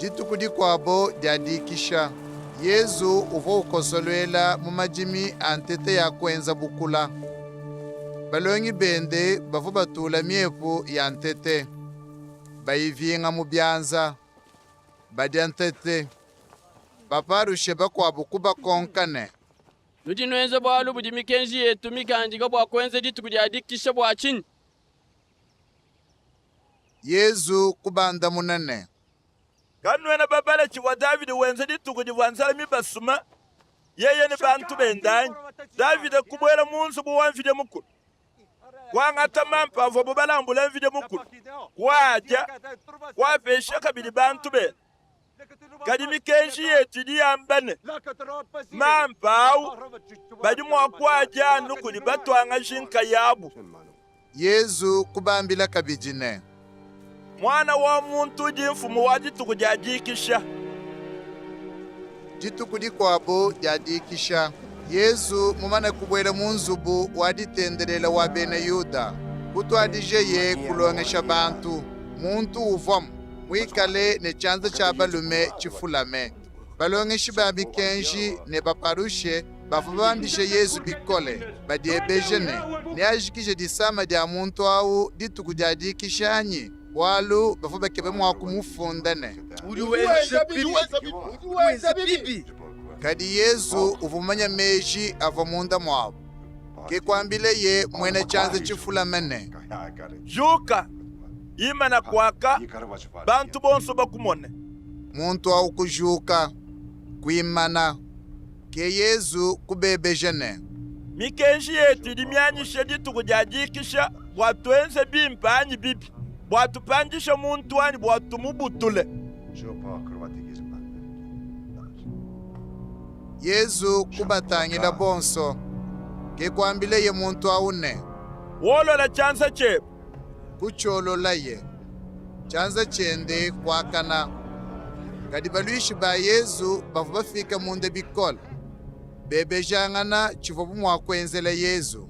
Dituku dikwabo diadikisha. Yesu uvo ukosolwela mumajimi antete ya kwenza bukula. Balongi bende bavu batula miepu ya antete. Baivinga mubyanza. Badi antete. Baparushe bakwabu kuba konkane. Nudi nwenze bwalu budi mikenji yetu mikanjiga bwa kwenze dituku diadikisha bwa chini. Yesu kubanda munene. Kanwena babala chiwa David wenze dituku diwanzala mibasuma. Yeye ni bantu bendanyi. David kubwela munzu buwanvide mukulu. Kwangata mampa avo bubalambula envide mukulu. Kwaja. Kwapesha kabili bantu be. Kadi mikenji yetu diyambane. Mampa au. Badi mwakwaja nukuli batwanga jinka yabu. Yesu kubambila kabijine. Mwana wa muntu dimfumu wa dituku diadikisha. Dituku dikwabo diadikisha. Yesu mumana kubwela munzubu waditendelela wa bene Yuda. Kutu adije ye kulongesha bantu. Muntu uvomu. Mwikale ne chanza cha balume chifulame. Balongeshi babi kenji ne baparushe. Bafubambishe Yesu bikole. Badiebejene. Ne ajikishe disama dia muntu au dituku diadikisha anyi. Walu bafubakebe mwaku mufundane. Uliweza bibi. Kadi Yesu uvumanya meji avamunda mwabu. Kekwambile ye mwene chanza chifulamene. Juka. Imana kwaka. Bantu bonso bakumone. Muntu au kujuka. Kuimana. Ke Yesu kubebejene. Mikenji yetu dimianyishe dituku diadikisha. Bwatuenze bimpa anyi bibi. Bwatupanjisha muntu anyi bwatumubutule. Yesu kubatangila bonso. Kekwambile ye muntu aune. Wolola chanza chepe. Kucholola ye. Chanza chende kwakana. Kadi baluishi ba Yesu bafu bafika munde bikola. Bebejangana chivobu mwakwenzela Yesu.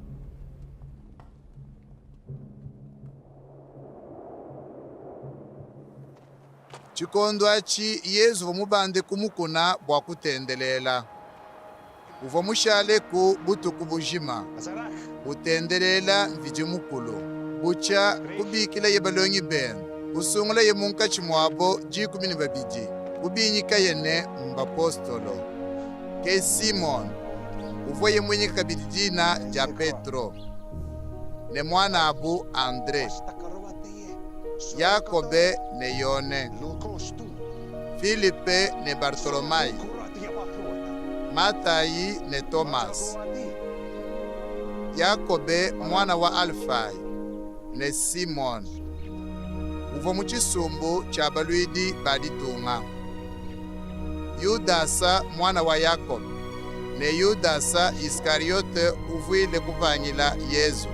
Chikondo achi Yesu vomubande kumukuna bwa kutendelela. Uvo mushale ku butuku bujima. Utendelela mviji mukulu. Bucha kubikila ye balongi ben. Usungula ye munka chimwabo jikumini babiji. Kubinyika yene mbapostolo. Ke Simon. Uvo ye mwenye kabidijina ja Petro. Ne mwana abu Andre. Yakobe ne Yone. Filipe ne Bartolomai. Matayi ne Thomas. Yakobe mwana wa Alfai ne Simon. Uvo muchisumbu cha baluidi baditunga. Yudasa mwana wa Yakobo ne Yudasa Iskariote uvuile kuvanyila Yesu.